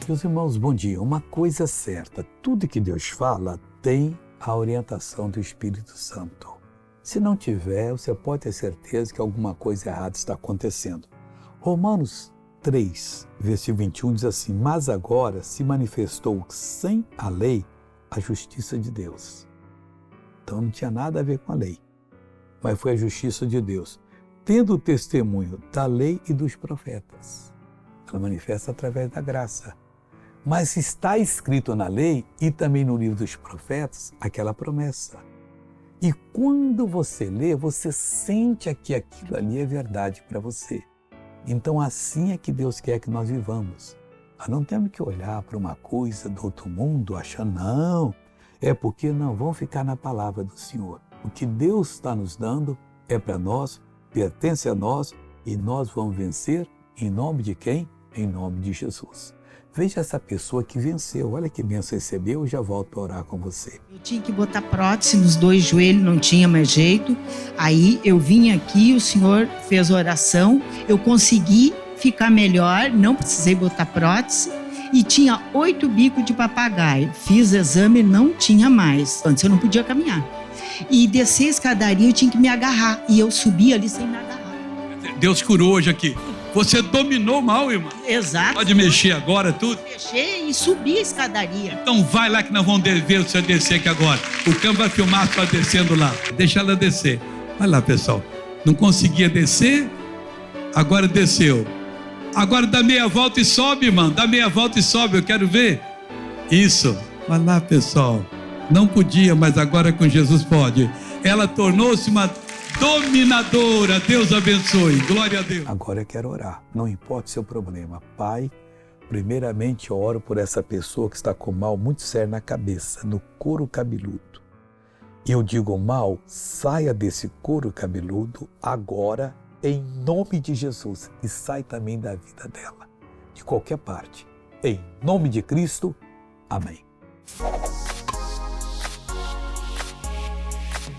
Meus irmãos, bom dia. Uma coisa certa, tudo que Deus fala tem a orientação do Espírito Santo. Se não tiver, você pode ter certeza que alguma coisa errada está acontecendo. Romanos 3, versículo 21 diz assim: mas agora se manifestou sem a lei a justiça de Deus. Então não tinha nada a ver com a lei, mas foi a justiça de Deus, tendo o testemunho da lei e dos profetas. Ela manifesta através da graça. Mas está escrito na lei e também no livro dos profetas aquela promessa. E quando você lê, você sente que aquilo ali é verdade para você. Então assim é que Deus quer que nós vivamos. Nós não temos que olhar para uma coisa do outro mundo achando, não, é porque não, vamos ficar na palavra do Senhor. O que Deus está nos dando é para nós, pertence a nós e nós vamos vencer em nome de quem? Em nome de Jesus. Veja essa pessoa que venceu, olha que bênção recebeu, eu já volto para orar com você. Eu tinha que botar prótese nos 2 joelhos, não tinha mais jeito. Aí eu vim aqui, o Senhor fez oração, eu consegui ficar melhor, não precisei botar prótese. E tinha 8 bicos de papagaio. Fiz exame, não tinha mais. Antes eu não podia caminhar. E descer a escadaria eu tinha que me agarrar. E eu subi ali sem me agarrar. Deus curou hoje aqui. Você dominou mal, irmão. Exato. Pode mexer agora, tudo? Mexer e subir a escadaria. Então vai lá que nós vamos ver você descer aqui agora. O câmera vai filmar só descendo lá. Deixa ela descer. Vai lá, pessoal. Não conseguia descer, agora desceu. Agora dá meia volta e sobe, irmão. Dá meia volta e sobe, eu quero ver. Isso. Vai lá, pessoal. Não podia, mas agora com Jesus pode. Ela tornou-se uma dominadora. Deus abençoe. Glória a Deus. Agora eu quero orar. Não importa o seu problema. Pai, primeiramente eu oro por essa pessoa que está com mal muito sério na cabeça, no couro cabeludo. E eu digo, mal, saia desse couro cabeludo agora, em nome de Jesus. E sai também da vida dela, de qualquer parte. Em nome de Cristo. Amém.